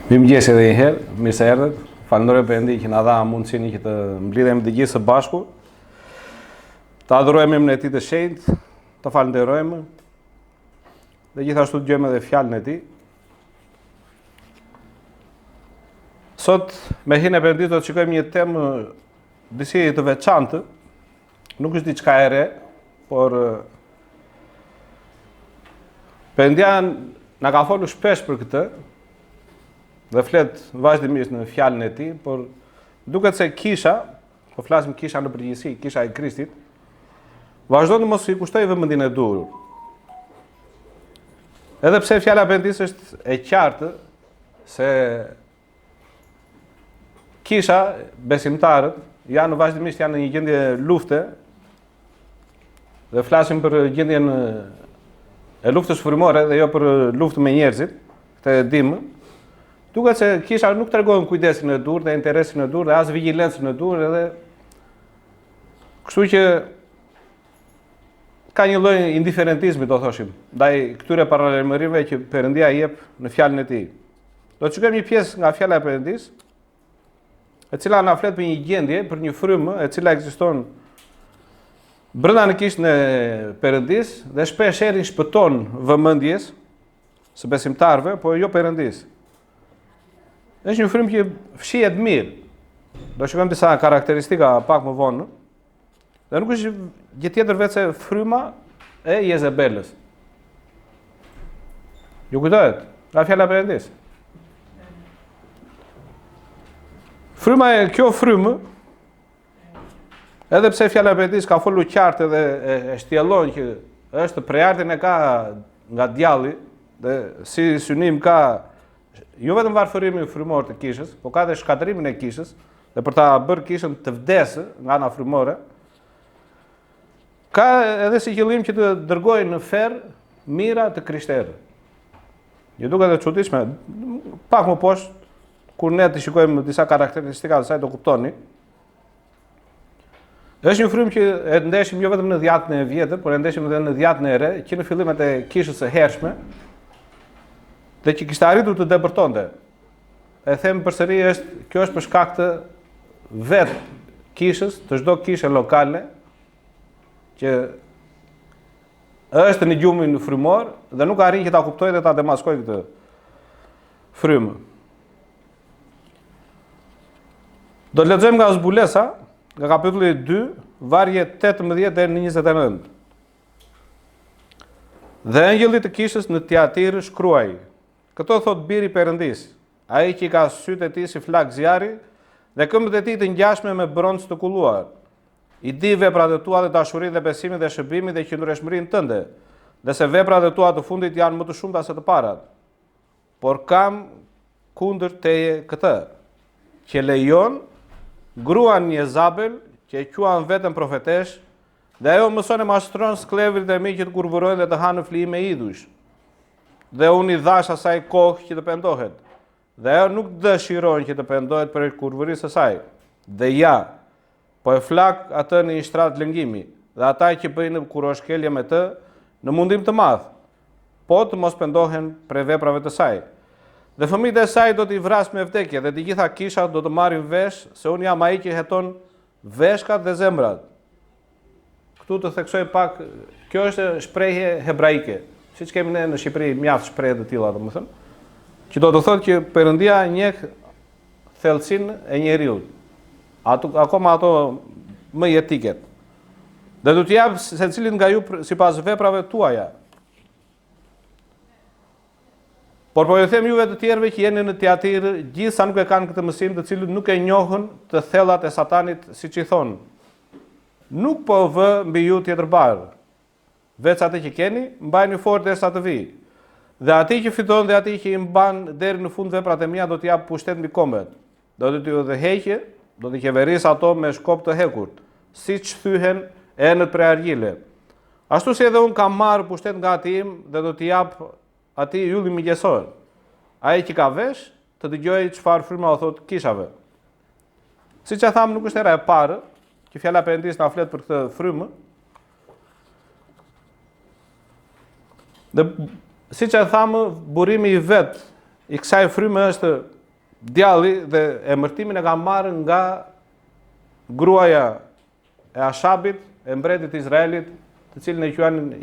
Mirëmëngjes edhe një herë, mirë se erdhët. Falenderoj Perëndin që na dha mundësinë që të mblidhemi të gjithë së bashku. Të adhurojmë emrin e Tij të shenjtë, të falenderojmë dhe gjithashtu të dëgjojmë edhe fjalën e Tij. Sot me hijen e Perëndisë do të shikojmë një temë disi të veçantë. Nuk është diçka e re, por Perëndia na ka folur shpesh për këtë. Dhe flet vazhdimisht në fjalën e Tij, por duket se kisha, po flasim kisha në përgjithësi, kisha e Krishtit, vazhdon të mos i kushtoj vëmendjen e durur. Edhe pse fjala e Perëndisë është e qartë se kisha, besimtarët, janë vazhdimisht janë në një gjendje lufte, dhe flasim për gjendjen e luftës frymore dhe jo për luftë me njerëzit, këtë e dimë. Duket se kisha nuk tregon kujdesin e dur dhe interesin e dur dhe as vigjilencën e dur edhe kështu që ka një lloj indiferentizmi, do thoshim, ndaj këtyre paralajmërimeve që Perëndia i jep në fjalën e Tij. Do të shikojmë një pjesë nga fjala e Perëndisë, e cila na flet për një gjendje, për një frymë e cila ekziston brenda në kishën e Perëndisë dhe shpesh shpëton vëmendjes së besimtarëve, por jo Perëndisë. Është një frymë që fshihet mirë. Do shikojmë disa karakteristika pak më vonë. Dhe nuk është gjë tjetër vetë se fryma e Jezebelës. Ju kujtohet? Nga fjala e Perëndisë. Fryma e kjo frymë, edhe pse fjala e Perëndisë ka folur qartë dhe e shtjellon që është prejardhjen e ka nga djalli dhe si synim ka jo vetëm varfërimin frymor të kishës, por ka dhe shkatërimin e kishës, dhe për ta bërë kishën të vdesë nga ana frymore, ka edhe si qëllim që të dërgojë në ferr mira të krishterëve. Ju duket e çuditshme, pak më poshtë, kur ne të shikojmë disa karakteristika të saj do kuptoni. Është një frymë që e ndeshim jo vetëm në dhjetën e vjetër, por e ndeshim edhe në dhjetën e re, që në fillimet e kishës së hershme, dhe që kishte arritur të depërtonte. E them përsëri kjo është për shkak të vetë kishës, të çdo kishe lokale, që është në gjumin frymor dhe nuk arrin që ta kuptojë dhe ta demaskojë këtë frymë. Do të lexojmë nga zbulesa, nga kapitulli 2, vargje 18 deri në 29. Dhe angjëlli të kishës në Tiatir shkruaj: Këto thot biri Perëndis, ai që ka sytë e tij si flak zjarri dhe këmbët e tij të ngjashme me bronz të kulluar. I di veprat e tua dhe dashurinë dhe besimin dhe shërbimin dhe qëndrueshmërinë tënde, dhe se veprat e tua të fundit janë më të shumta se të parat. Por kam kundër teje këtë, që lejon gruan Jezabel, që e quan veten profetesh, dhe ajo mëson e mashtron sklevrit e mi që të kurvërojnë dhe të hanë flijim me idhush. Dhe unë i dhash asaj kohë që të pendohet. Dhe ajo nuk dëshiron që të pendohet për kurvërisë së saj. Dhe ja, po e flak atë në një shtrat lëngimi, dhe ata që bëjnë kuroshkelje me të në mundim të madh, po të mos pendohen prej veprave të saj. Dhe fëmijët e saj do t'i vras me vdekje, dhe të gjitha kishat do të marrin vesh se unë jam ai që heton veshkat dhe zemrat. Këtu të theksoj pak, kjo është shprehje hebraike. Siç kemi ne në Shqipëri mjaft shprehje të tilla, domethënë, që do të thotë që Perëndia njeh thellësinë e njeriu. Akoma ato më jetiket. Dhe do t'i jap secilit nga ju sipas veprave tuaja. Por po ju them juve të tjerëve që jeni në Tiatir, gjithsa nuk e kanë këtë mësim, të cilët nuk e njohën të thellat e Satanit, siç i thonë. Nuk po vë mbi ju tjetër barë. Veç atë që keni, mbajni fort derisa të vi. Dhe ati që fiton dhe ati që i mban deri në fund veprat e mia do t'i jap pushtet mbi kombet. Do t'ju udhëheqë, do t'i qeveris ato me shkop të hekurt, siç thyhen enët prej argjile. Ashtu si edhe unë kam marrë pushtet nga ati im dhe do t'i jap ati ylli migjesor. Ai që ka vesh, të dëgjojë çfarë fryma u thot kishave. Siç e tham, nuk është era e parë që fjala e Perëndisë na flet për këtë frymë. Dhe siç e thamë, burimi i vet i kësaj fryme është djalli dhe emërtimin e ka marrë nga gruaja e Ashabit, e mbretit Izraelit, të cilën e quajnë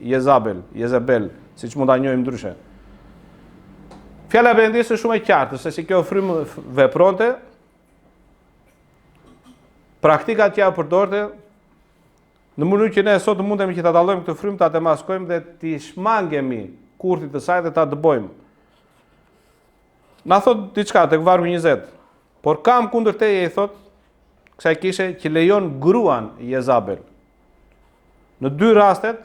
Jezabel, siç mund ta njohim ndryshe. Fjala e Perëndisë është shumë e qartë se si kjo frymë vepronte. Praktika që ja përdorte në mënyrë që ne sot mundemi që ta dallojmë këtë frymë, ta demaskojmë dhe t'i shmangemi kurthit të saj dhe ta dëbojmë. Na thot diçka tek vargu 20. Por kam kundër teje, i thot kësaj kishe që lejon gruan Jezabel. Në dy rastet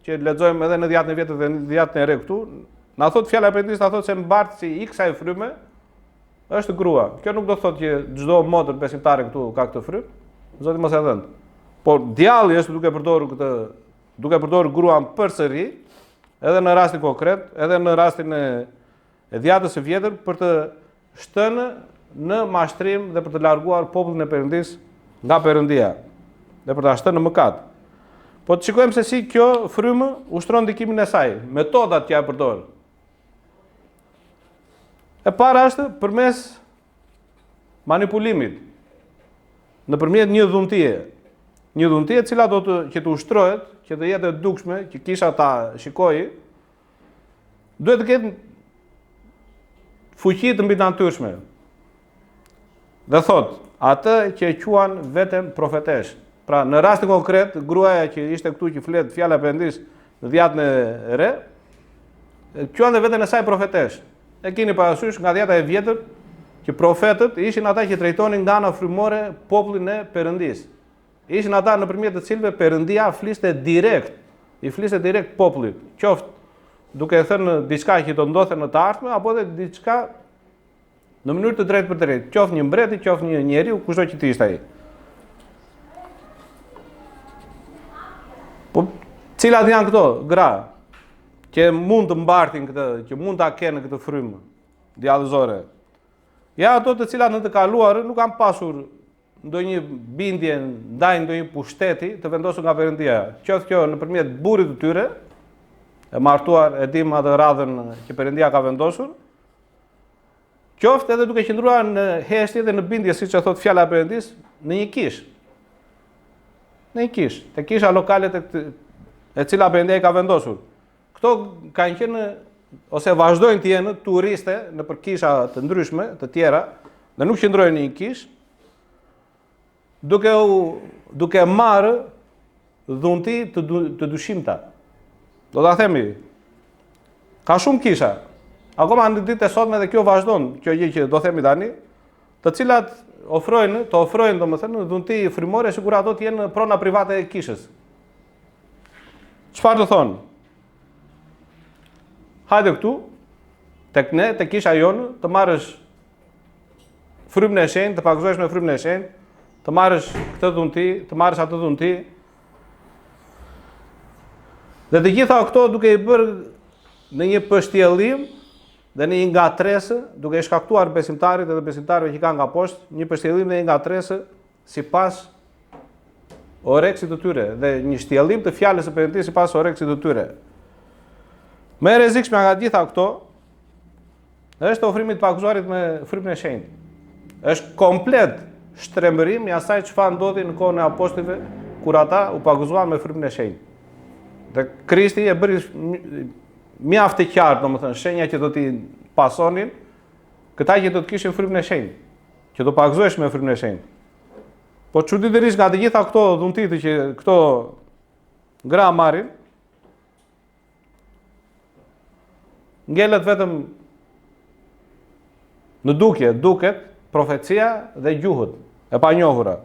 që lexojmë edhe në dhjetën e vjetër dhe në dhjetën e re këtu, na thot fjala e Perëndisë, na thot se mbartësi i kësaj fryme është grua. Kjo nuk do të thotë që çdo motër besimtare këtu ka këtë frymë. Zoti mos e dhënë. Por djalli është duke përdorur gruan përsëri, edhe në rastin konkret, edhe në rastin e dhjetës së vjetër, për të shtënë në mashtrim dhe për të larguar popullin e Perëndisë nga Perëndia dhe për ta shtënë në mëkat. Po të shikojmë se si kjo frymë ushtron ndikimin e saj, metodat që ja përdor. E para është përmes manipulimit, nëpërmjet një dhuntie. Një dhuntie e cila që të ushtrohet, që të jetë e dukshme, që kisha ta shikojë, duhet të ketë fuqi të mbinatyrshme. Dhe thot, atë që e quan vetëm profetesh. Pra, në rastin konkret, gruaja që ishte këtu që flet fjala e Perëndisë në dhjetën e re, quante veten e saj profetesh. E keni parasysh nga dhjeta e vjetër që profetët ishin ata që drejtonin nga ana frymore popullin e Perëndisë. Ishin ata nëpërmjet të cilëve Perëndia i fliste direkt popullit, qoftë duke thënë diçka që do ndodhte në të ardhmen apo edhe diçka në mënyrë të drejtë për drejtë, qoftë një mbreti, qoftë një njeriu, kushdo që të ishte ai. Po cilat janë këto gra që mund të mbartin këtë, që mund ta kenë këtë frymë djallëzore? Ja ato të cilat në të kaluar nuk kanë pasur ndonjë bindje ndaj ndonjë pushteti të vendosur nga Perëndia. Qoftë kjo nëpërmjet burrit të tyre, e martuar, e dim atë radhën që Perëndia ka vendosur, qoftë edhe duke qëndruar në heshtje dhe në bindje, siç e thot fjala e Perëndisë, në një kishë. Në një kishë, te kisha lokale e cila Perëndia ka vendosur. Këto kanë qenë ose vazhdojnë të jenë turiste në për kisha të ndryshme, të tjera, dhe nuk qëndrojnë në një kishë, duke marrë dhunti të dyshimta. Do ta themi, ka shumë kisha. Akoma në ditë e sotme dhe kjo vazhdon, kjo gjë që do themi tani, të cilat ofrojnë domethënë dhunti frymore, sikur ato të jenë prona private e kishës. Çfarë do thonë? Hajde këtu, tek ne, tek kisha jonë, të marrësh frymën e shenjtë, të pagëzohesh me frymën e shenjtë, të marrësh këtë dhunti, të marrësh atë dhunti. Dhe të gjitha këto duke i bërë në një pështjellim dhe në një ngatresë, duke i shkaktuar besimtarit edhe besimtarëve që kanë nga poshtë, një pështjellim dhe një ngatresë sipas oreksit të tyre dhe një shtjellim të fjalës së Perëndisë sipas oreksit të tyre. Më e rrezikshme nga gjitha këto është ofrimi i pagëzuarit me frymën e shenjtë. Është komplet shtrembërim i asaj çfarë ndodhi në kohën e apostujve kur ata u pagëzuan me frymën e shenjtë. Dhe Krishti e bëri mjaft të qartë, domethënë shenja që do t'i pasonin këta që do të kishin frymën e shenjtë, që do pagëzohesh me frymën e shenjtë. Po çuditërisht nga të gjitha këto dhuntitë që këto gra marrin, ngelet vetëm në duket profecia dhe gjuhët e panjohura.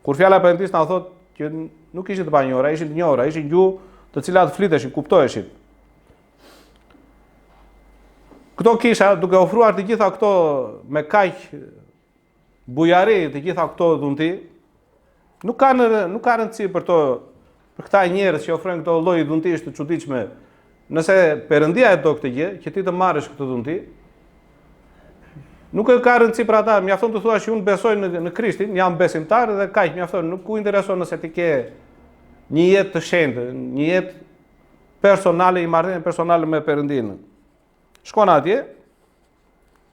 Kur fjala e Perëndisë na thotë që nuk ishin të panjohura, ishin të njohura, ishin gjuhë të cilat fliteshin, kuptoheshin. Këto kisha, duke ofruar të gjitha këto me kaq bujari, të gjitha këto dhunti, nuk ka rëndësi për këta njerëz që ofrojnë këto lloj dhuntish të çuditshme. Nëse Perëndia e do këtë gjë, që ti të marrësh këtë dhunti, nuk ka rëndësi për ata. Mjafton të thuash që unë besoj në Krishtin, jam besimtar dhe kaq mjafton, nuk u intereson nëse ti ke një jetë të shenjtë, një jetë personale, i marrëdhënie personale me Perëndinë. Shkon atje,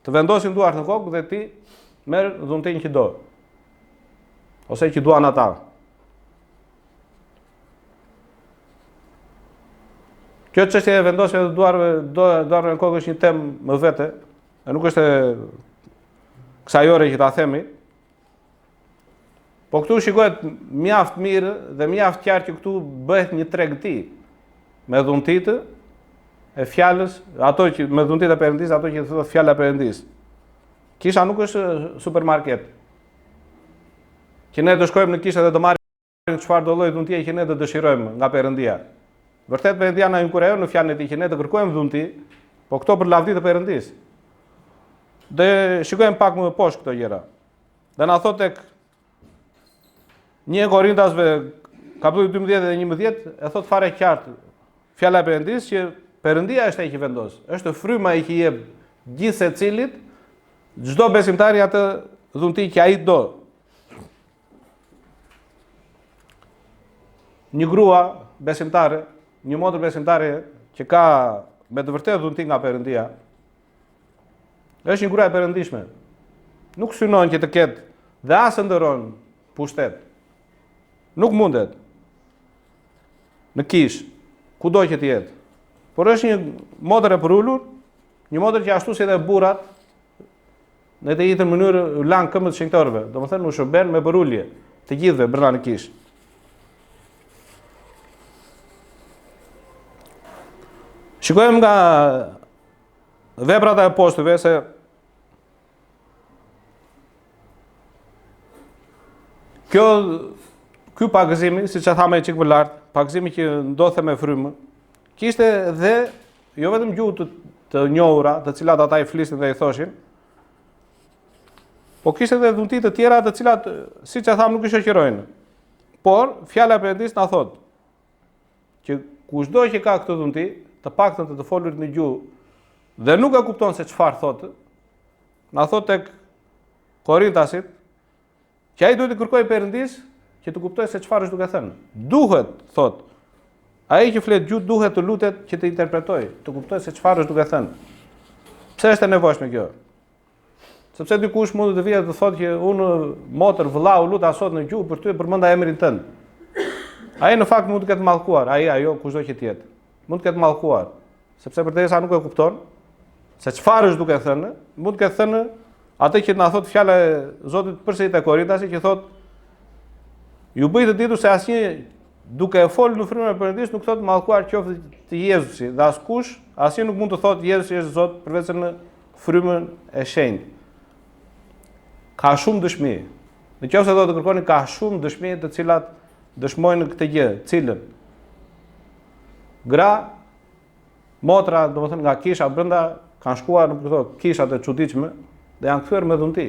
të vendosin duart në kokë dhe ti merr dhuntin që do. Ose që duan ata. Kjo çështje e vendosjes së duarve në kokë është një temë më vete, e nuk është kësaj ore që ta themi. Po këtu shikohet mjaft mirë dhe mjaft qartë që këtu bëhet një tregti me dhuntitë e fjalës, ato që me dhuntitë e Perëndis, ato që thotë fjala e Perëndis. Kisha nuk është supermarket. Që ne të shkojmë në kishë dhe të marrim çfarë do lloj dhuntie që ne të dëshirojmë nga Perëndia. Vërtet Perëndia na inkurajon në fjalën e tij që ne të kërkojmë dhunti, po këto për lavdi të Perëndis. Dhe shikojmë pak më poshtë këto gjëra. Dhe na thotë tek 1 Korintasve kapitulli 12 dhe 11 e thot fare qartë fjala e Perëndis që Perëndia është ai që vendos. Është fryma ai që jep gjithë secilit, çdo besimtari atë dhunti që ai do. Një grua besimtare, një motër besimtare që ka me të vërtetë dhunti nga Perëndia, është një grua e perëndishme. Nuk synon që të ketë dhe as ndëron pushtet. Nuk mundet. Në kish, kudo që të jetë. Por është një motër e përullur, një motër që ashtu si dhe burrat, në të jetë në mënyrë lanë këmbët shenjtërëve, domethënë u shërben me përullje të gjithëve brenda në kish. Shikojmë nga veprat e apostujve se ky pagëzimi, siç e thamë çik më lart, pagëzimi që ndodhte me frymë, kishte dhe jo vetëm gjuhë të njohura, të cilat ata i flisnin dhe i thoshin, po kishte edhe dhunti të tjera të cilat, siç e thamë, nuk i shoqërojnë. Por fjala e Perëndis na thotë që kushdo që ka këtë dhunti, të paktën të folurit në gjuhë dhe nuk e kupton se çfarë thotë, na thotë tek Korintasit, që ai duhet të kërkojë Perëndis që të kuptojë se çfarë është duke thënë. Duhet, thotë, ai që flet gjuhë duhet të lutet që të interpretojë, të kuptojë se çfarë është duke thënë. Pse është e nevojshme kjo? Sepse dikush mund të vijë të thotë që unë motër vëllau luta sot në gjuhë për ty përmenda emrin tënd. Ai në fakt mund të ketë mallkuar, ajo kushdo që të jetë. Mund të ketë mallkuar, sepse përderisa nuk e kupton se çfarë është duke thënë, mund të ketë thënë atë që na thot fjala e Zotit përsëri te Korintasit që thot ju bëj të ditur se asnjë duke e folur në frymën e Perëndis nuk thot mallkuar qoftë të Jezusi, dhe askush, asnjë nuk mund të thotë Jezusi është Zot përveç në frymën e shenjtë. Ka shumë dëshmi. Nëse do të kërkoni, ka shumë dëshmi të cilat dëshmojnë këtë gjë, cilën gra, motra, domethënë nga kisha brenda, kanë shkuar në këto kisha të çuditshme dhe janë kthyer me dhunti.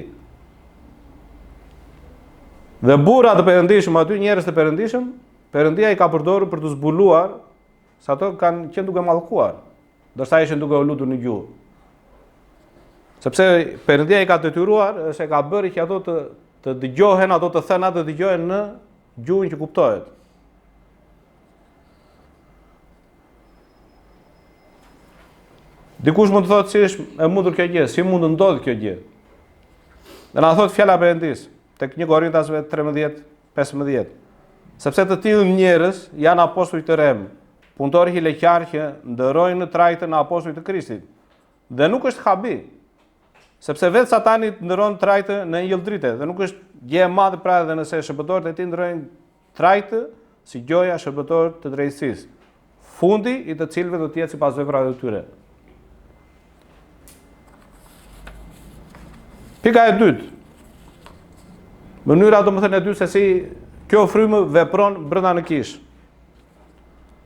Dhe burra të perëndishëm aty, njerëz të perëndishëm, Perëndia i ka përdorur për të zbuluar se ato kanë qenë duke mallkuar, ndërsa ishin duke u lutur në gjuhë. Sepse Perëndia i ka detyruar, se ka bërë që ato të dëgjohen, ato të thëna të dëgjohen në gjuhën që kuptohet. Dikush mund të thotë si është e mundur kjo gjë, si mund të ndodhë kjo gjë. Dhe na thotë fjala e Perëndis tek 1 Korintasve 13:15. Sepse të tillë njerëz janë apostujt të rem, punëtorë hileqar që ndërojnë në trajtën e apostujt të Krishtit. Dhe nuk është habi, sepse vetë Satani ndëron trajtë në ëngjëlldrite, dhe nuk është gjë e madhe pra edhe nëse shërbëtorët e tij ndërojnë trajtë si gjoja shërbëtorë të drejtësisë, fundi i të cilëve do të jetë sipas veprave të tyre. Pika e dytë. Mënyra domethënë e dytë se si kjo frymë vepron brenda në kish.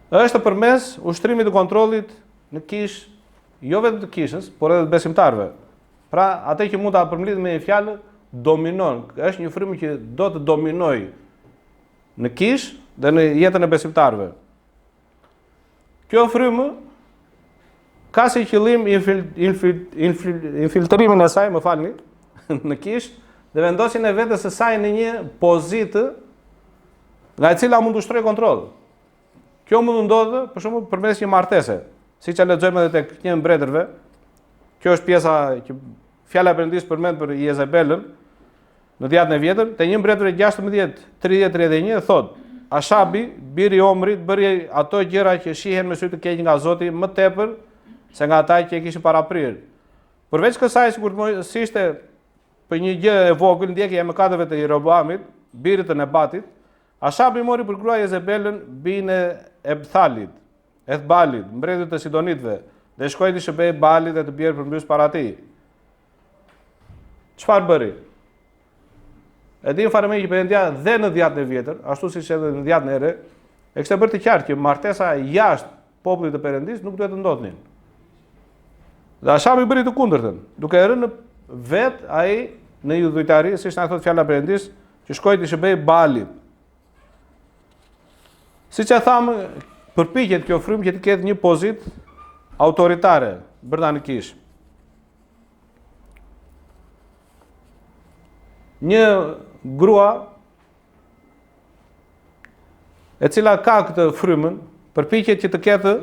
Është përmes ushtrimit të kontrollit në kish, jo vetëm të kishës, por edhe të besimtarëve. Pra, atë që mund ta përmbledh me një fjalë, dominon. Është një frymë që do të dominojë në kish dhe në jetën e besimtarëve. Kjo frymë ka si qëllim infiltrimin e saj, më falni, në kish, dhe vendosin e vetes së saj në një pozitë nga e cila mund të ushtrojë kontroll. Kjo mund të ndodhë për shembull përmes një martese, siç e lexojmë edhe tek një mbretërve. Kjo është pjesa që fjala e Perëndisë përmend për Jezebelën në Dhjetën e Vjetër, te 1 Mbretëri 16:30-31 thot: Ashabi, biri i Omrit, bëri ato gjëra që shihen me sy të keq nga Zoti më tepër se nga ata që e kishin paraprirë. Përveç kësaj, si ishte për një gjë e vogël, ndjekja e mëkateve të Jeroboamit, birit të Nebatit, Ashabi mori për grua Jezebelën, binë e Ebthalit, Ethbalit, mbretit të Sidonitëve, dhe shkoi të shëbej Baalit dhe të bjerë përmbys para tij. Çfarë bëri? E di fare me që Perëndia dhe në Dhjetën e Vjetër, ashtu siç edhe në Dhjetën e Re, e kishte bërë të qartë që martesa jashtë popullit të Perëndisë nuk duhet të ndodhnin. Dhe Ashabi bëri të kundërtën, duke rënë vet ai në idhujtari, siç na thot fjala e Perëndisë, që shkoi të shëbej Baalit. Siç e thamë, përpiqet kjo frymë që të ketë një pozitë autoritare britanikisht. Një grua e cila ka këtë frymën, përpiqet që të ketë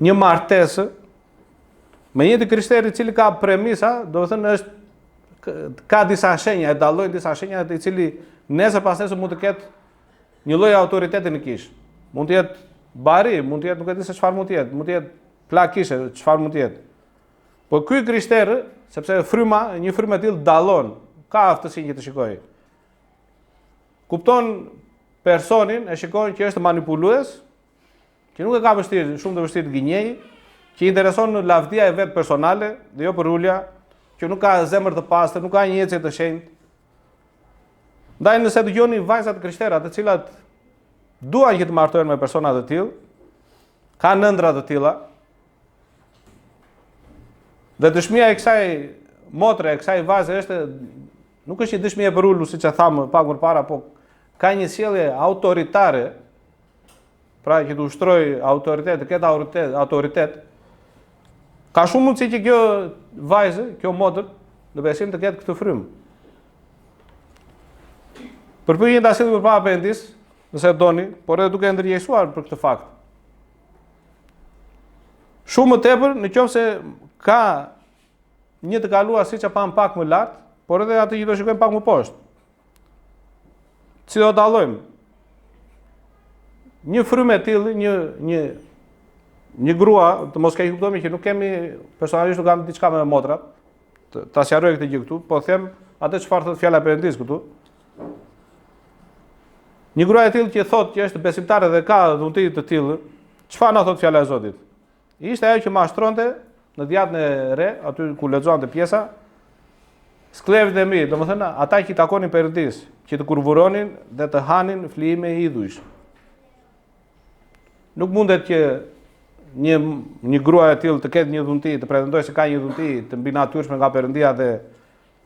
një martesë me një të krishterë i cili ka premisa, do të thënë ka disa shenja, e dallojnë disa shenja të cili nesër pas nesër mund të ketë një lloj autoriteti në kish. Mund të jetë bari, mund të jetë nuk e di se çfarë mund të jetë plakishe, çfarë mund të jetë. Po ky krishterë, sepse fryma, një frymë e tillë dallon, ka aftësi që të shikojë. Kupton personin, e shikojnë që është manipulues, që nuk e ka shumë të vështirë të gënjejë, që i intereson në lavdia e vet personale, dhe jo për ulja, që nuk ka zemër të pastër, nuk ka një ecje të shenjtë. Ndaj nëse dëgjoni vajzat krishterë, të cilat duan që të martohen me persona të tillë, kanë ëndra të tilla, dhe dëshmia e kësaj motre, e kësaj vajze është nuk është një dëshmi e përulur, siç e thamë pak më parë, po ka një sjellje autoritare, pra që të ushtroj autoritet, të ketë autoritet. Ka shumë mundësi që kjo vajzë, kjo motër, në besim të ketë këtë frymë. Përpiqen ta sillet përpara Perëndisë, nëse doni, por edhe duke ndërgjegjësuar për këtë fakt. Shumë më tepër, nëse ka një të kaluar siç e pam pak më lart, por edhe atë që do shikojmë pak më poshtë. Si do dallojmë? Një frymë e tillë, një grua, të mos keq kuptohemi që nuk kemi personalisht nuk kam diçka me motrat, ta sqaroj këtë gjë këtu, po them atë çfarë thot fjala e Perëndisë këtu. Një grua e tillë që thotë që është besimtare dhe ka dhunti të tillë, çfarë na thot fjala e Zotit? Ishte ajo që mashtronte në Dhjetën e Re, aty ku lexonte pjesa, sklevët e mi, domethënë ata që i takonin Perëndisë, që të kurvuronin dhe të hanin flijime idhujsh. Nuk mundet që një grua e tillë të ketë një dhunti, të pretendojë se ka një dhunti të mbi natyrshme nga Perëndia dhe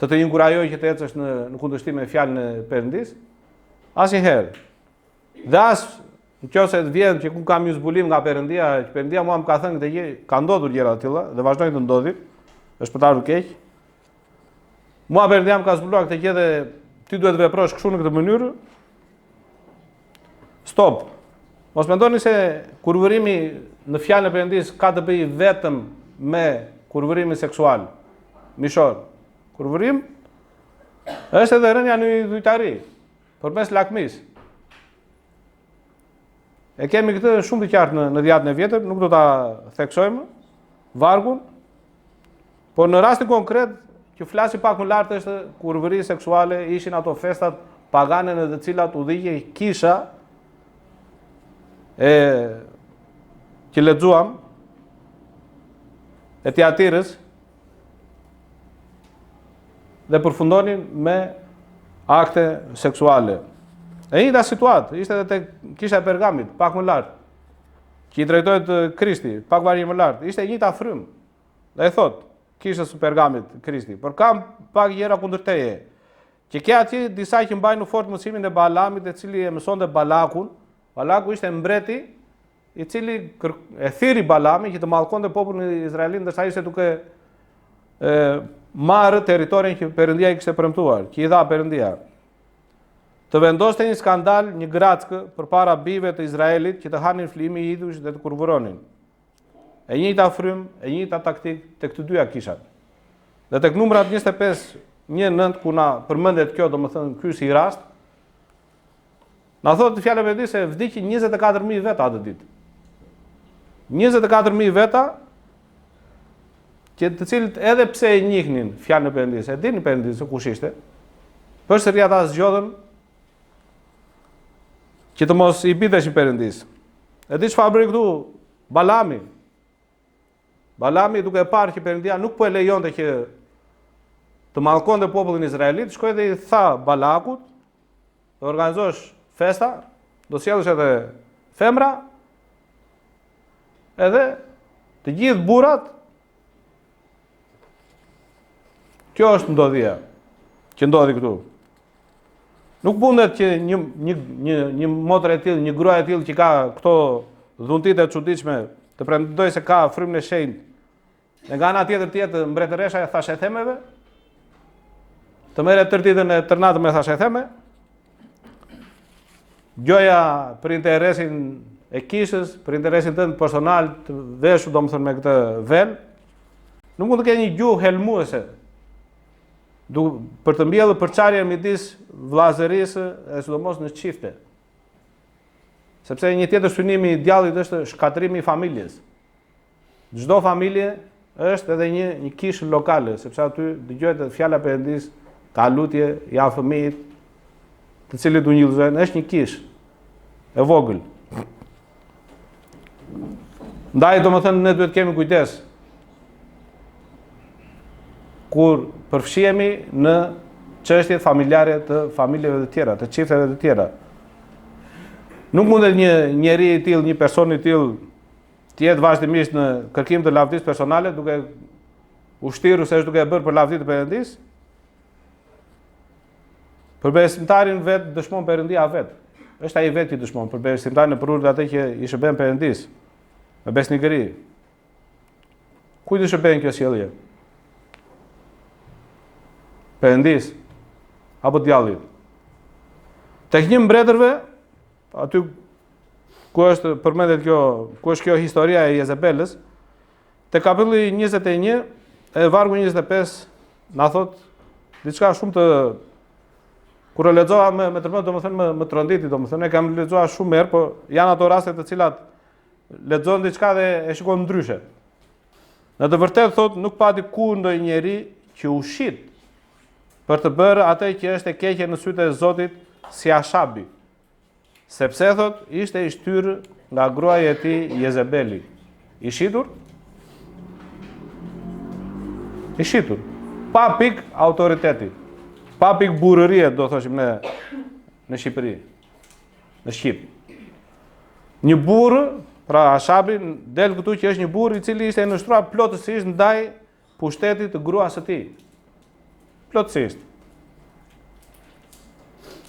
të inkurajojë që të ecësh në kundërshtim me fjalën e Perëndisë. Asnjëherë. Dhe as nëse të vjen që ku kam një zbulim nga Perëndia, që Perëndia mua më ka thënë këtë gjë, ka ndodhur gjëra të tilla dhe vazhdojnë të ndodhin, është për të ardhur keq. Mua Perëndia më ka zbuluar këtë gjë dhe ti duhet të veprosh kështu në këtë mënyrë. Stop. Mos mendoni se kurvërimi në fjalën e Perëndisë ka të bëjë vetëm me kurvërimin seksual, mishor. Kurvërim është edhe rënja në idhujtari, përmes lakmisë. E kemi këtë shumë të qartë në Dhjetën e Vjetër, nuk do ta theksojmë vargun, por në rastin konkret që flasi pak më lart është kurvëri seksuale, ishin ato festat pagane në të cilat udhëhiqej kisha që lexuam e Tiatirës dhe përfundonin me akte seksuale. E njëjta situatë ishte edhe tek kisha e Pergamit, pak më lart, që i drejtohet Krishti, pak varje më lart. Ishte e njëjta frymë. Dhe e thot kishës së Pergamit Krishti, por kam pak gjëra kundër teje. Që ke aty disa që mbajnë fort mësimin e Balamit, i cili e mësonte Balakun. Balaku ishte mbreti i cili e thiri Balamin që të mallkonte popullin izraelit, ndërsa ishte duke marrë territorin që Perëndia i kishte premtuar, që i dha Perëndia. Të vendoste një skandal, një grackë përpara bijve të Izraelit që të hanin flijime idhujsh dhe të kurvuronin. e njëjta frym, e njëjta taktik tek të dyja kishat. Dhe tek numrat 25:19 ku na përmendet kjo, domethënë ky si rast, na thotë fjala e Perëndisë se vdiqin 24.000 veta atë ditë. 24.000 veta, që të cilët edhe pse e njihnin fjalën e Perëndisë, e dinin Perëndisë se kush ishte, përsëri ata zgjodhen që të mos i biteshin Perëndisë. E di çfarë bëri këtu Balami? Balami duke e parë që Perëndia nuk po e lejonte që të mallkonte popullin izraelit, shkoi dhe i tha Balakut, të organizosh festa, do sjellësh edhe femra, edhe të gjithë burrat. Kjo është ndodhia që ndodhi këtu. Nuk mundet që një motër e tillë, një grua e tillë që ka këto dhuntitë e çuditshme, të pretendoj se ka frymën e shenjtë. Dhe nga ana tjetër mbretëresha e thashë themeve, të merret tërtitën e tërnatë me thashë theme. Gjoja për interesin e kishës, për interesin tënd personal, të veshur domethënë me këtë vel, nuk mund të ketë një gjuhë helmuese për të mbjellur përçarjen midis vllazërisë e sidomos në çifte. Sepse një tjetër synimi i djallit është shkatrimi i familjes. Çdo familje është edhe një kishë lokale, sepse aty dëgjohet fjala e Perëndisë, ka lutje, ja fëmijët, të cilët u njëllëzojnë, është një kishë e vogël. Ndaj domethënë ne duhet kemi kujdes kur përfshihemi në çështjet familjare të familjeve të tjera, të çifteve të tjera. Nuk mundet një njeri i tillë, një person i tillë të jetë vazhdimisht në kërkim të lavdisë personale, duke ushtirur se është duke e bërë për lavdi të Perëndisë. Për besimtarin vetë dëshmon Perëndia vetë. Është ai vetë që dëshmon për besimtarin për atë që i shërben Perëndisë me besnikëri. Kujt i shërben kjo sjellje? Perëndisë apo djallit? Tek një mbretërve, aty ku është përmendet kjo, ku është kjo historia e Jezebelës, te kapitulli 21 e vargu 25 na thot diçka shumë të kur e lexova me tërmend, domethënë më tronditi, domethënë e kam lexuar shumë herë, por janë ato raste të cilat lexon diçka dhe e shikon ndryshe. Në të vërtetë thot nuk pati kur ndonjë njeri që u shit për të bërë atë që është e keqe në sytë e Zotit si Ashabi. Sepse thot ishte i shtyrë nga gruaja e tij Jezebeli. I shitur? I shitur. Pa pik autoriteti. Pa pik burërie, do thoshim në Shqipëri. Në Shqip. Një burë, pra Ashabi, del këtu që është një burë i cili ishte nështruar plotësisht ndaj pushtetit të gruas së tij. Plotësisht.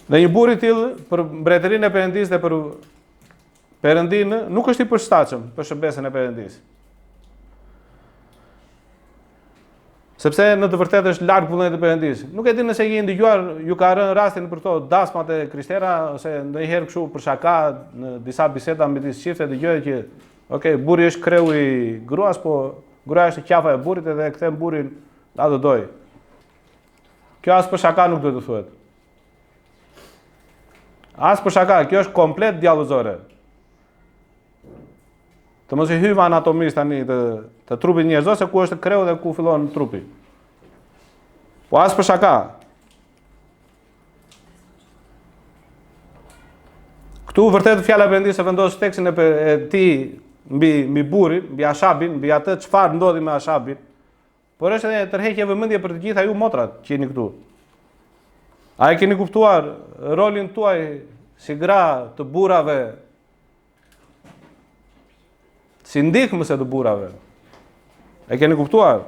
Dhe një burr i tillë për mbretërinë e Perëndisë dhe për Perëndinë nuk është i përshtatshëm për shërbesën e Perëndisë. Sepse në të vërtetë është larg vullnetit të Perëndisë. Nuk e di nëse keni dëgjuar, ju ka rënë rastin për këto dasmat e krishterë ose ndonjëherë kështu për shaka në disa biseda midis çifte dëgjohet që okay, burri është kreu i gruas, po gruaja është qafa e burrit edhe e kthen burrin atë doj. Kjo as për shaka nuk duhet të thuhet. As për shaka, kjo është komplet djallëzore. Të mos i hyjmë anatomisht tani të trupit njerëzor se ku është kreu dhe ku fillon trupi. Po as për shaka. Këtu vërtet fjala e Perëndisë vendos tekstin e tij mbi burrin, mbi Ashabin, mbi atë çfarë ndodhi me Ashabin. Por është edhe tërheqje vëmendje për të gjitha ju motrat që jeni këtu. A e keni kuptuar rolin tuaj si gra të burrave, si ndihmëse të burrave? E keni kuptuar?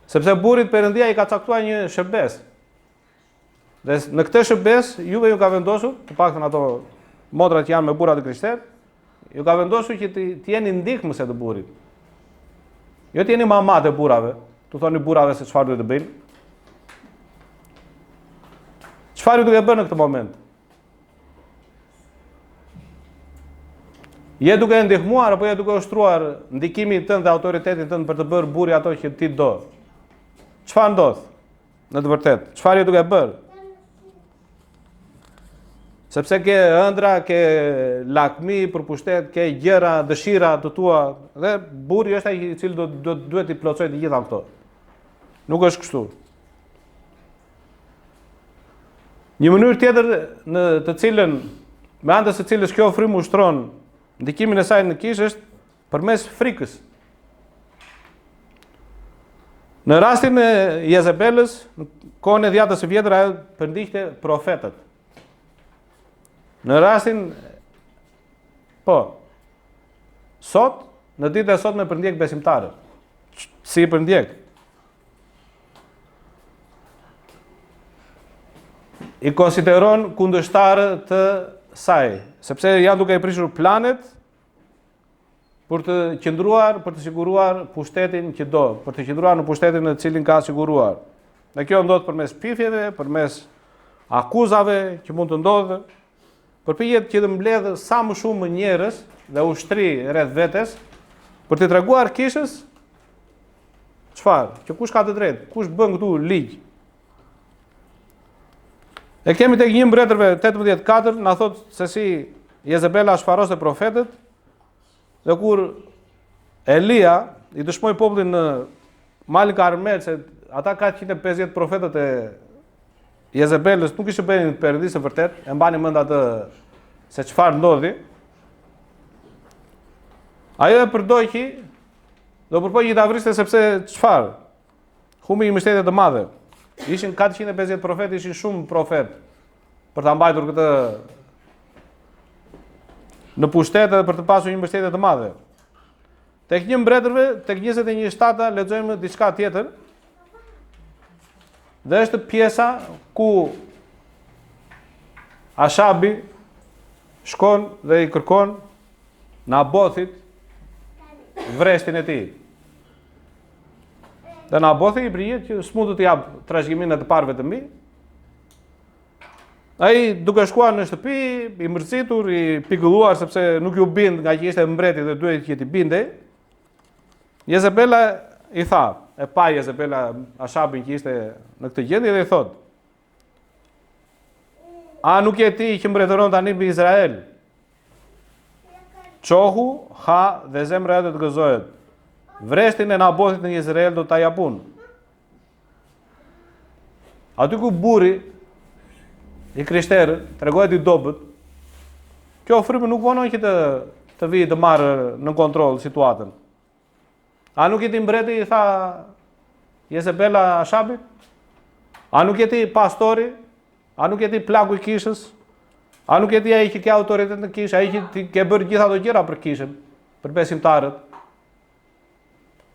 Sepse burrit Perëndia i ka caktuar një shërbes. Dhe në këtë shërbes juve ju ka vendosur, të paktën ato motrat që janë me burra të krishterë, ju ka vendosur që të jeni ndihmëse të burrit. Jo të jeni mama të burrave, të thoni burrave se çfarë duhet të bëjnë. Çfarë duhet të bëjnë në këtë moment? Je duke ndihmuar apo je duke ushtruar ndikimin tënd dhe autoritetin tënd për të bërë burri ato që ti do? Çfarë ndodh? Në të vërtetë, çfarë je duke bërë? Sepse ke ëndra, ke lakmi për pushtet, ke gjëra, dëshira të tua, dhe burri është ai i cili duhet i plotësojë të gjitha këto. Nuk është kështu. Një mënyrë tjetër në të cilën, me anë të së cilës kjo frymë ushtron ndikimin e saj në kishë është përmes frikës. Në rastin e Jezebelës, në kohën e dhjatës së vjetër, ajo përndiqte profetët. Në rastin, sot, në ditë e sot me përndjek besimtarët. Si i përndjek? I konsideron kundërshtarë të saj, sepse janë duke i prishur planet për të qëndruar, për të siguruar pushtetin që do, për të qëndruar në pushtetin në cilin ka siguruar. Dhe kjo ndodh përmes pifjeve, përmes akuzave që mund të ndodhë, përpiqet që të mbledhë sa më shumë njerëz dhe ushtri rreth vetes për të treguar kishës çfarë, që kush ka të drejtë, kush bën këtu ligj. E kemi tek 1 Mbretërve 18:4 na thot se si Jezebela shfaroste profetët, dhe kur Elia i dëshmoi popullin në malin Karmel se ata 450 profetët e Jezebelës nuk ishte bënë perëndisë së vërtet, e mbani mend atë se çfarë ndodhi. Ajo e përdoqi, do përpoqi ta vriste sepse çfarë? Humbi i mbështetje të madhe. Ishin 450 profetë, ishin shumë profet për ta mbajtur këtë në pushtet dhe për të pasur një mbështetje të madhe. Tek 1 Mbretërve, tek 21:7 lexojmë diçka tjetër. Dhe është pjesa ku Ashabi shkon dhe i kërkon Nabothit vreshtin e tij. Dhe Nabothi i prijet që s'mund të jap trashëgiminë e të parëve të mi. Ai duke shkuar në shtëpi, i mërzitur, i pikëlluar sepse nuk ju bind nga që ishte mbreti dhe duhet që t'i bindej, Jezebela i tha, e pa Jezebela Ashabin që ishte në këtë gjendje dhe i thot: a nuk je ti që mbretëron tani mbi Izrael? Çohu, ha dhe zemra jote të gëzohet. Vreshtin e Nabothit në Izrael do ta japun. Aty ku burri i krishterë tregohet i dobët, kjo frymë nuk vonon që të vijë të marrë në kontroll situatën. A nuk jeti mbreti, i tha Jezebela Ashabit? A nuk jeti pastori? A nuk jeti plagu i kishës? A nuk jeti ai që ka autoritet në kishë, ai që ke bërë gjitha ato gjëra për kishën, për besimtarët?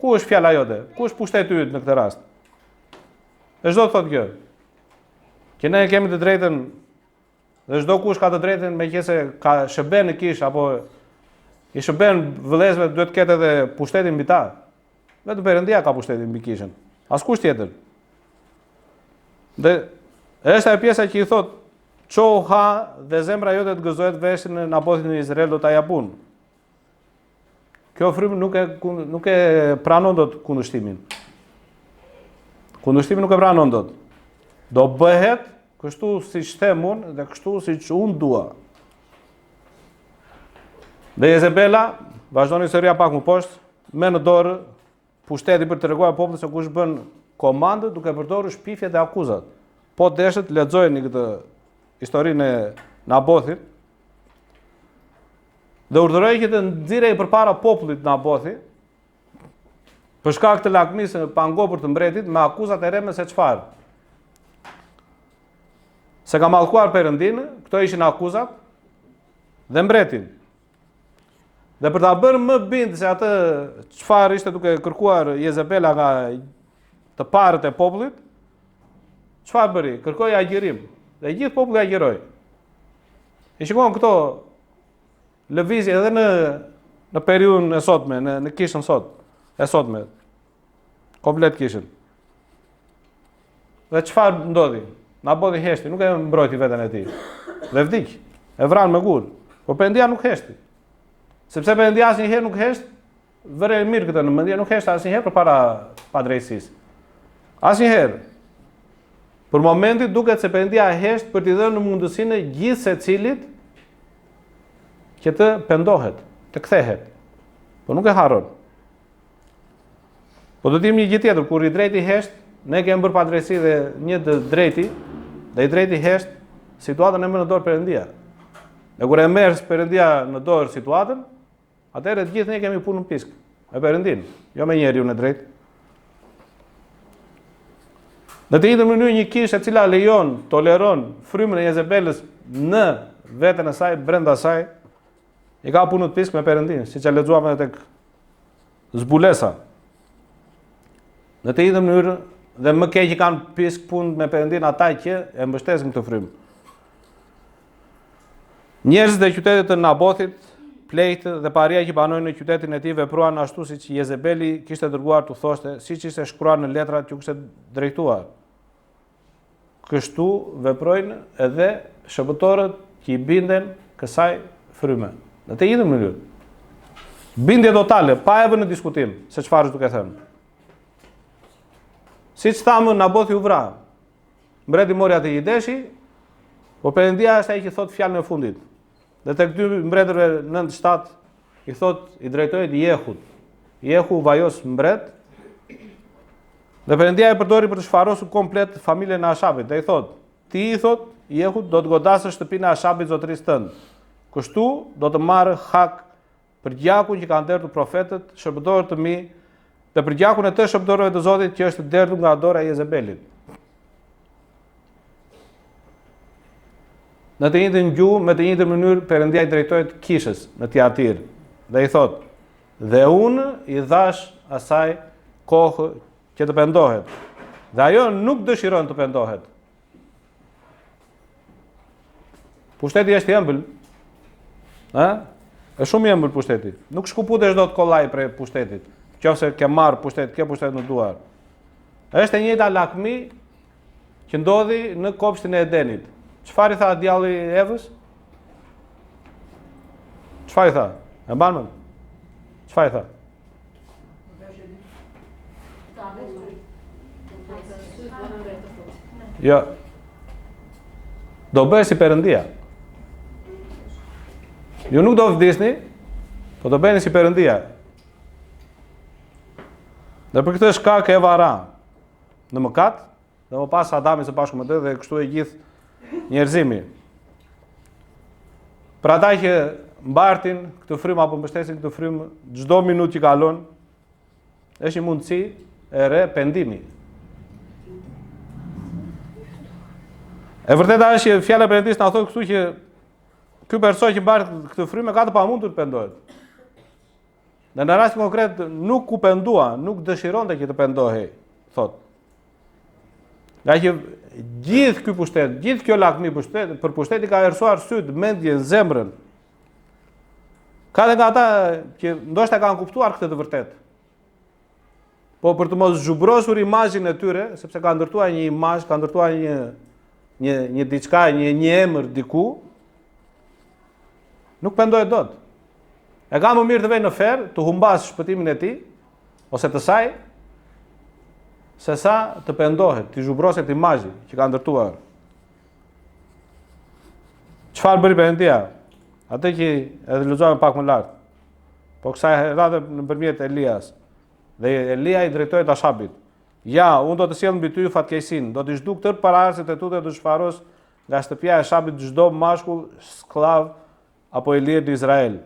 Ku është fjala jote? Ku është pushteti yt në këtë rast? E çdo thotë kjo. Që ne kemi të drejtën, dhe çdo kush ka të drejtën meqense ka shërben në kishë apo i shërben vëllezërve, duhet të ketë edhe pushtetin mbi ta. Vetëm Perëndia ka pushtetin mbi kishën. Askush tjetër. Dhe është ajo pjesa që i thot: "Çohu ha dhe zemra jote të gëzohet veshin në Nabothit në Izrael do ta japun." Kjo frymë nuk e pranon dot kundërshtimin. Kundërshtimi nuk e pranon dot. Do bëhet kështu siç them unë dhe kështu siç unë dua. Dhe Jezebela vazhdon historia pak më poshtë, me në dorë pushteti për të treguar popullit se kush bën komandë duke përdorur shpifjet dhe akuzat. Po deshet lexojeni këtë historinë e Nabothit. Dhe urdhëroi që të nxirrej përpara popullit Nabothi, për shkak të lakmisë në pangopër të mbretit, me akuzat e rreme se çfarë. Se ka mallkuar Perëndinë, këto ishin akuzat, dhe mbretin. Dhe për ta bërë më bind se atë çfarë ishte duke kërkuar Jezebela nga të parët e popullit, çfarë bëri? Kërkoi agjirim. Dhe gjithë populli agjiroi. I shikon këto lëvizje edhe në periudhën e sotme, në kishën e sotme. Komplet kishën. Dhe çfarë ndodhi? Nabothi heshti, nuk e mbrojti veten e tij. Dhe vdiq. E vran me gur. Por Perëndia nuk heshti. Sepse Perëndia asnjëherë nuk hesht, vëre mirë këtë në mendje, nuk hesht asnjëherë përpara padrejtësisë. Asnjëherë. Për momentin duket se Perëndia hesht për t'i dhënë mundësinë gjithë secilit që të pendohet, të kthehet. Po nuk e harron. Po do t'im një gjë tjetër, kur i drejti hesht, ne kemi bërë padrejtësi dhe një të drejti, dhe i drejti hesht, situatën e merr në dorë Perëndia. Dhe kur e merr Perëndia në dorë situatën, atëherë të gjithë ne kemi punë në pisk, me Perëndin, jo me njeriu në drejt. Në të njëjtën mënyrë një kishë e cila lejon, toleron frymën e Jezebelës në veten e saj, brenda saj, i ka punë të pisk me Perëndin, siç e lexuam edhe tek zbulesa. Në të njëjtën mënyrë dhe më keq i kanë pisk punë me Perëndin ata që e mbështesin këtë frymë. Njerëzit e qytetit të Nabothit, plejtë dhe paria që banojnë në qytetin e tij vepruan ashtu siç Jezebeli kishte dërguar t'u thoshte, siç ishte shkruar në letrat që u kishte drejtuar. Kështu veprojnë edhe shëbëtorët që i binden kësaj fryme. Në të njëjtën mënyrë. Bindje totale, pa e vënë në diskutim se çfarë është duke thënë. Siç thamë, Nabothi u vra. Mbreti mori atë i deshi, po Perëndia është ai që thot fjalën e fundit. Dhe tek dy mbretërve 9-7 i thot, i drejtohet Jehut. Jehu vajos mbret. Dhe Perëndia e përdori për të shfarosur komplet familjen e Ashabit. Dhe i thot, ti i thot Jehut do të godasësh shtëpinë e Ashabit zotërisë tënd. Kështu do të marrë hak për gjakun që kanë derdhur profetët, shërbëtorët të mi, dhe për gjakun e të shërbëtorëve të Zotit që është derdhur nga dora e Jezebelit. Në të njëjtën gjuhë, me të njëjtën mënyrë, Perëndia i drejtohet kishës në Tiatir dhe i thot: "Dhe unë i dhash asaj kohë që të pendohet, dhe ajo nuk dëshiron të pendohet." Pushteti është i ëmbël. Është shumë i ëmbël pushteti. Nuk shkuputesh dot kollaj prej pushtetit. Qofse ke marr pushtet, ke pushtet në duar. Është e njëjta lakmi që ndodhi në kopshtin e Edenit. Çfarë i tha djalli Evës? Çfarë i tha? E mban mend? Çfarë i tha? Jo. Do bëhesh si Perëndia. Ju nuk do vdesni, po do bëheni si Perëndia. Dhe për këtë shkak Eva ra në mëkat, dhe më pas Adami së bashku me të dhe kështu e gjithë njerëzimi. Për ata që mbartin këtë frymë apo mbështesin këtë frymë, çdo minutë që kalon është një mundësi e re pendimi. E vërteta është që fjala e Perëndisë na thotë kështu që ky person që mbart këtë frymë ka të pamundur të pendohet. Dhe në rast konkret nuk u pendua, nuk dëshironte që të pendohej, thot. Nga që gjithë ky pushtet, gjithë kjo lakmi pushtet, për pushteti ka errësuar syt, mendjen, zemrën. Ka dhe nga ata që ndoshta kanë kuptuar këtë të vërtet. Po për të mos zhubrosur imazhin e tyre, sepse ka ndërtuar një imazh, ka ndërtuar një diçka, një emër diku, nuk pendohet dot. E ka më mirë të vejë në ferë, të humbas shpëtimin e tij, ose të saj, se sa të pendohet, të zhubroset imazhi që ka ndërtuar. Çfarë bëri Perëndia? Atë që edhe lexojmë pak më lart. Po kësaj radhe nëpërmjet Elias. Dhe Elia i drejtohet Ashabit. Ja, unë do të sjell mbi ty fatkeqësinë, do të zhduk tërë paraardhësit e tu dhe do të shfaros nga shtëpia e Ashabit çdo mashkull, skllav apo i lirë në Izrael.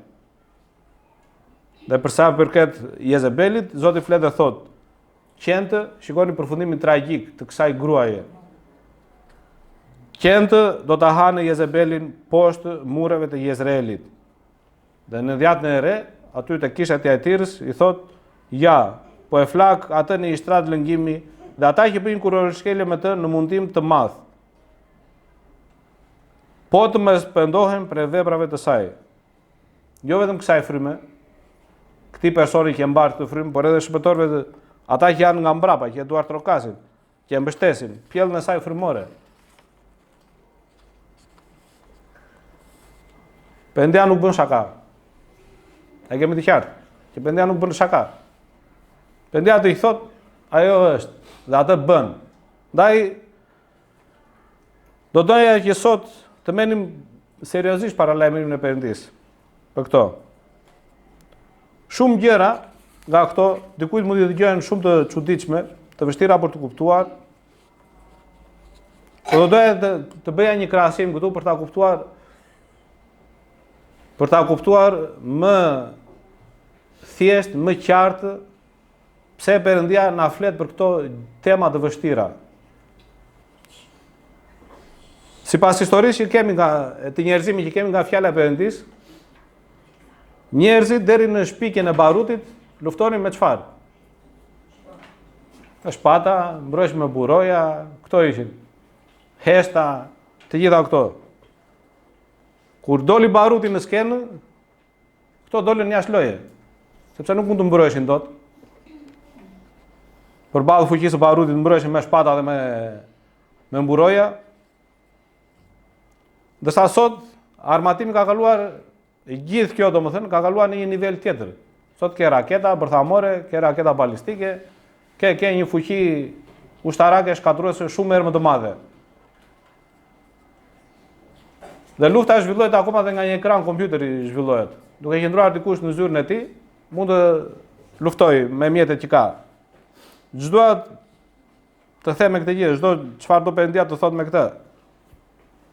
Dhe për sa përket Jezebelit, Zoti flet dhe thot: "Qentë, shikoni përfundimin tragjik të kësaj gruaje. Qentë do ta hanë Jezebelin poshtë mureve të Jezreelit." Dhe në dhjetën e re, aty te kisha e Tiatirës i thot: "Ja, po e flak atë në ishtrat lëngimi dhe ata që bëjnë kurorëshkelje me të në mundim të madh. Po të mos pendohen për veprave të saj." Jo vetëm kësaj fryme, këtij personi që mbar këtë frymë, por edhe shpëtorëve ata që janë nga mbrapa, që e duar trokasin, që e mbështesin pjellën e saj frymore. Perëndia nuk bën shaka. E kemi të qartë, që Perëndia nuk bën shaka. Perëndia do i thot, ajo është, dhe atë bën. Ndaj, do doja që sot të merrim seriozisht para lajmërimin e Perëndisë. Për këto. Shumë gjëra nga këto, dikujt mund t'i dëgjojnë shumë të çuditshme, të vështira për të kuptuar. Po do doja të bëja një krahasim këtu për ta kuptuar më thjesht, më qartë pse Perëndia na flet për këto tema të vështira. Sipas historisë që kemi të njerëzimit që kemi nga fjala e Perëndisë, njerëzit deri në shpikjen e barutit luftonin me çfarë? Me shpata, mbrojtje me buroja, këto ishin. Hesta, të gjitha këto. Kur doli baruti në skenë, këto dolën jashtë loje, sepse nuk mund të mbrojshin dot. Përballë fuqisë së barutit mbrojshin me shpata dhe me mburoja. Ndërsa sot armatimi ka kaluar, gjithë kjo domethënë ka kaluar në një nivel tjetër. Sot ke raketa bërthamore, ke raketa balistike, ke një fuqi ushtarake shkatruese shumë më të madhe. Dhe lufta zhvillohet akoma dhe nga një ekran kompjuteri zhvillohet. Duke qëndruar dikush në zyrën e tij, mund të luftoj me mjetet që ka. Çdo të them me këtë gjë, çdo çfarë do Perëndia të thotë me këtë.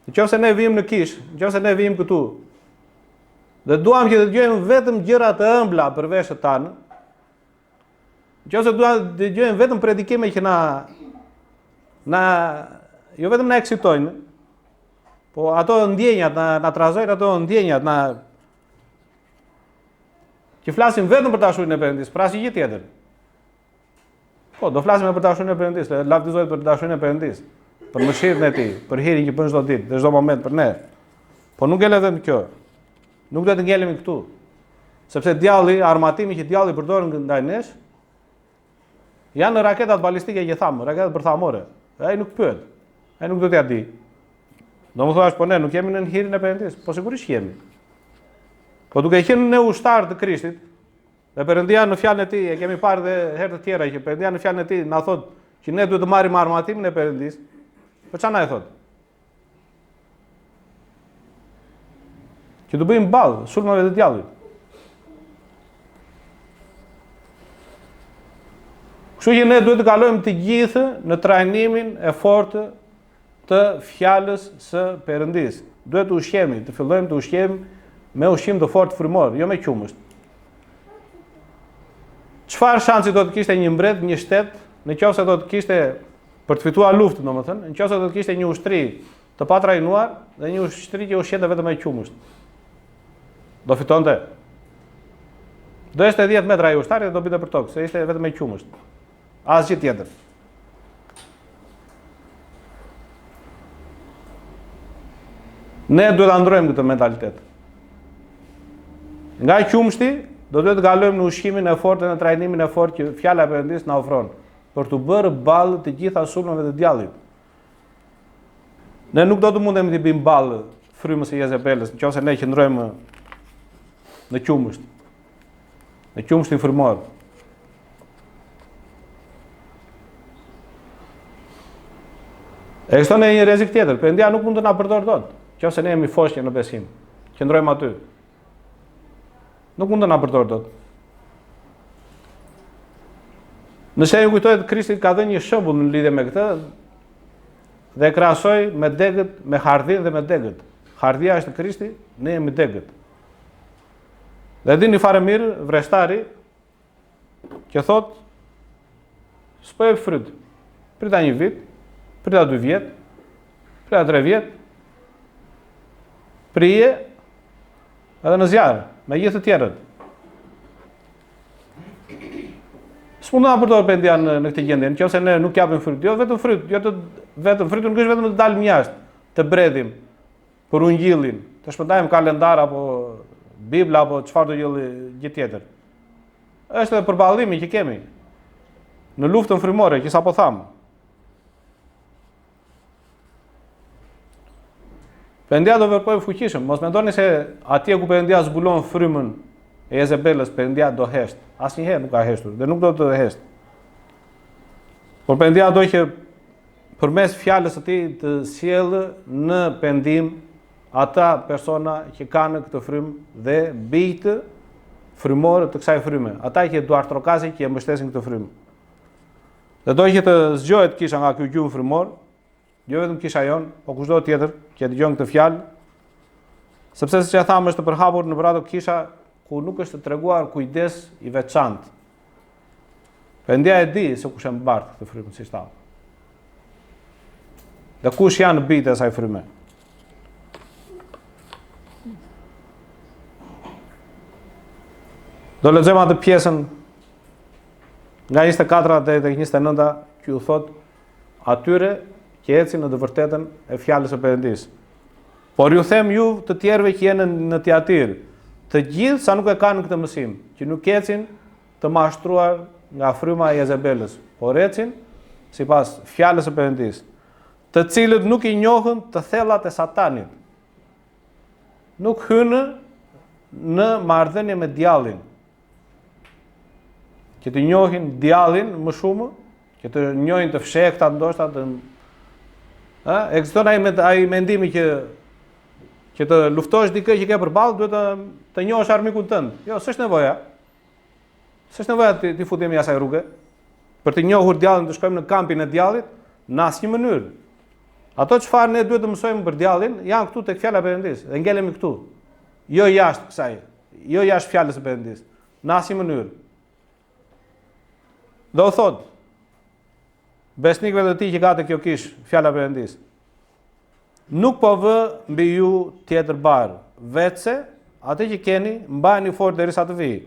Nëse ne vijmë në kish, nëse ne vijmë këtu, dhe duam që të dëgjojmë vetëm gjëra të ëmbla për veshët tanë, nëse duam të dëgjojmë vetëm predikime që jo vetëm na eksitojnë, po ato ndjenjat na trazojnë, ato ndjenjat që flasim vetëm për dashurinë e Perëndisë, për asgjë tjetër. Po, do flasim për dashurinë e Perëndisë, lavdëzohet për dashurinë e Perëndisë, për mëshirën e tij, për hirin që bën çdo ditë, dhe çdo moment për ne. Po nuk e lë vetëm kjo. Nuk do të ngelemi këtu. Sepse djalli, armatimi që djalli përdor ndaj nesh, janë raketat balistike që thamë, raketat bërthamore. Ai nuk pyet. Ai nuk do t'ia di. Do më thuash, po ne nuk jemi në hirin e Perëndisë, po sigurisht jemi. Po duke qenë ne ushtar të Krishtit, dhe Perëndia në fjalën e tij, e kemi parë dhe herë të tjera që Perëndia në fjalën e tij na thotë që ne duhet të marrim armatimin e Perëndisë. Po çfarë na e thotë? Që të bëjmë ballë sulmave të djallit. Kështu që ne duhet të kalojmë të gjithë në trajnimin e fortë të fjalës së Perëndisë. Duhet të ushqemi, të fillojmë të ushqemi me ushqim të fortë frymor, jo me qumësht. Çfarë shansi do të kishte një mbret, një shtet, nëse do të kishte për të fituar luftën, domethënë, nëse do të kishte një ushtri të patrajnuar dhe një ushtri që ushqente vetëm me qumësht? Do fitonte. Do ishte 10 metra ai ushtari dhe do binte për tokë, se ishte vetëm me qumësht. Asgjë tjetër. Ne duhet ta ndrojmë këtë mentalitet. Nga qumshti, do duhet të kalojmë në ushqimin e fortë, në trajnimin e fortë që fjala e Perëndisë na ofron, për të bërë ballë të gjitha sulmeve të djallit. Ne nuk do të mundemi të bëjmë ballë frymës së Jezebelës, nëse ne qëndrojmë në qumësht. Në qumshtin frymor. Ekziston një rrezik tjetër, Perëndia nuk mund të na përdorë dot, nëse ne jemi foshë në besim. Qëndrojmë aty. Nuk mund të na përdorë dot. Nëse ju kujtohet, Krishti ka dhënë një shembull në lidhje me këtë dhe krahasoi me degët, me hardhin dhe me degët. Hardhia është Krishti, ne jemi degët. Dhe dini fare mirë, vrestari që thot s'po jep fryt. Prita 1 vit, prita 2 vjet, prita 3 vjet. Prije edhe në zjarr, me gjithë të tjerët. S'mund të na përdorë Perëndia në këtë gjendje, nëse ne nuk japim fryt, jo vetëm fryt, vetëm fryt nuk është vetëm të dalim jashtë, të bredhim për ungjillin, të shpëndajmë kalendar apo Bibla apo çfarë do gjë tjetër. Është edhe përballimi që kemi në luftën frymore, që sapo tham. Perëndia do vepërojë fuqishëm, mos mendoni se atje ku Perëndia zbulon frymën e Jezebelës Perëndia do hesht. Asnjëherë nuk ka heshtur dhe nuk do të hesht. Por Perëndia do që përmes fjalës së tij të sjellë në pendim ata persona që kanë këtë frymë dhe bijtë frymorë të kësaj fryme. Ata që duartrokazi që e mbështesin këtë frymë. Dhe do që të zgjohet kisha nga ky gjumë frymor, jo vetëm kisha jon, po kushdo tjetër që dëgjon këtë fjalë, sepse siç e thamë është të përhapur në ato kisha ku nuk është të treguar kujdes i veçantë. Perëndia e di se kush e mbart këtë frymë, siç thamë. Dhe kush janë bijtë e asaj fryme. Do lexojmë atë pjesën nga 24 deri tek 29 që u thot atyre që ecin në të vërtetën e fjalës së Perëndis. Por ju them ju të tjerëve që janë në Tiatir, të gjithë sa nuk e kanë këtë mësim, që nuk ecin të mashtruar nga fryma e Jezebelës, por ecin sipas fjalës së Perëndis, të cilët nuk i njohën të thellat e Satanit. Nuk hynë në marrëdhënie me djallin, që të njohin djallin më shumë, që të njohin të fshehta ndoshta të ekziston ai mendimi që të luftosh dikë që ke përballë, duhet të njohësh armikun tënd. Jo, s'është nevoja. S'është nevoja ti futemi asaj rruge. Për të njohur djallin të shkojmë në kampin e djallit në asnjë mënyrë. Ato çfarë ne duhet të mësojmë për djallin janë këtu tek fjala e Perëndis. Dhe ngelemi këtu. Jo jashtë kësaj. Jo jashtë fjalës së Perëndis. Në asnjë mënyrë. Dhe o thot, besnikëve të tij që ka të kjo kish, fjala e Perëndis. Nuk po vë mbi ju tjetër barë, vetëse atë që keni mbajeni fort derisa të vijë.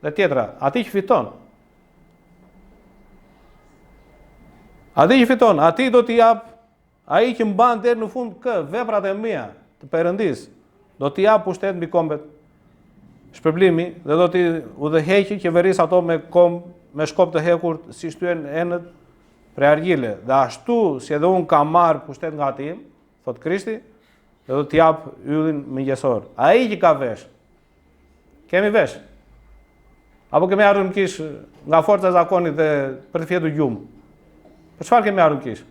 Dhe tjetra, aty që fiton. Aty që fiton, aty do t'i jap ai që mban deri në fund veprat e mia të Perëndis, do t'i jap pushtet mbi kombet shpërblimi dhe do t'i udhëheqë qeverisë ato me shkop të hekur si shtyen enët prej argjile. Dhe ashtu si edhe unë kam marrë pushtet nga ati im, thot Krishti, dhe do t'i jap yllin mëngjesor. Ai që ka vesh. Kemi vesh. Apo kemi ardhur në kish nga forca e zakonit dhe për të fjetur gjumë. Për çfarë kemi ardhur në kish?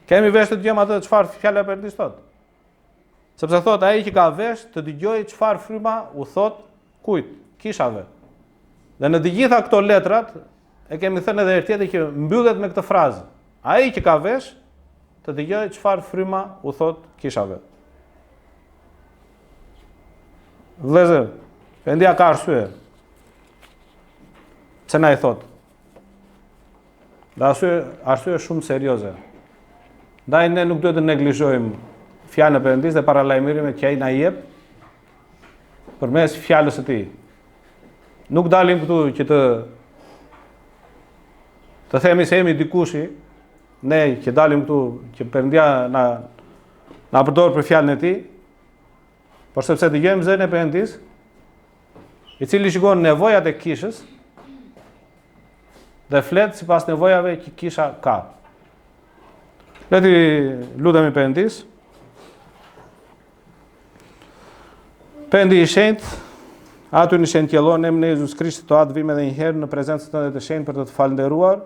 Kemi vesh të dëgjojmë atë çfarë fjala e Perëndis thot. Sepse thot ai që ka vesh të dëgjojë çfarë fryma u thot kujt? Kishave. Dhe në të gjitha këto letrat e kemi thënë edhe herë tjetër që mbyllet me këtë frazë. Ai që ka vesh të dëgjojë çfarë fryma u thot kishave. Vëllezër, Perëndia ka arsye. Pse na i thot? Dhe arsye shumë serioze. Ndaj ne nuk duhet të neglizhojmë fjalën e Perëndis dhe paralajmërimet që ai na jep përmes fjalës së tij. Nuk dalim këtu që të themi se jemi dikushi, ne që dalim këtu që Perëndia na përdor për fjalën e tij, por sepse dëgjojmë zërin e Perëndis, i cili shikon nevojat e kishës dhe flet sipas nevojave që kisha ka. Le të lutemi Perëndis. Perëndi i shenjtë, aty në shëntjellon në emrin e Jezus Krishtit të atë vim edhe një herë në prezencën tënde të shenjtë për të të falënderuar,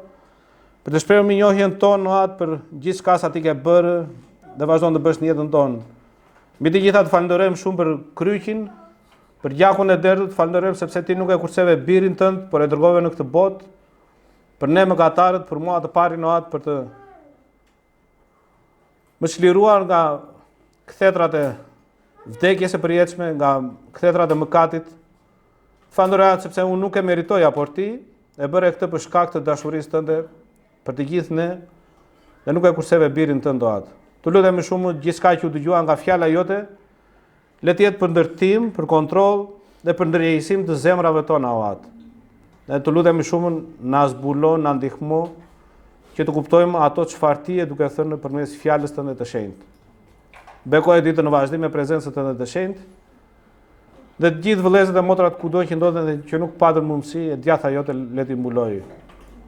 për të shprehur mirënjohjen tonë në atë për gjithçka sa ti ke bërë dhe vazhdon të bësh në jetën tonë. Mbi të gjitha të falenderojmë shumë për kryqin, për gjakun e derdhët, falenderojmë sepse ti nuk e kurseve birin tënd, por e dërgove në këtë botë, për ne mëkatarët, për mua të parin në atë për të më çliruar nga kthetrat e vdekjes së përjetshme, nga kthetrat e mëkatit. Falenderoj sepse unë nuk e meritoja, por ti e bëre këtë për shkak të dashurisë tënde për të gjithë ne dhe nuk e kurseve birin tënd do atë. Të lutemi shumë gjithçka që u dëgjua nga fjala jote, le të jetë për ndërtim, për kontroll dhe për ndërgjegjësim të zemrave tona o atë. Ne të lutemi shumë na zbulon, na ndihmo që të kuptojmë ato çfarë ti e duke thënë përmes fjalës tënde të shenjtë. Bekoj ditë në vazhdim me prezencën tënde të shenjtë. Dhe të gjithë vëllezërit dhe motrat kudo që ndodhen dhe që nuk patën mundësi, e djatha jote le t'i mbulojë.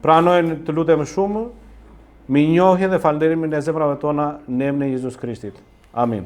Pranojnë të lutemi shumë, mirënjohjen dhe falënderimin e zemrave tona në emrin e Jezus Krishtit. Amin.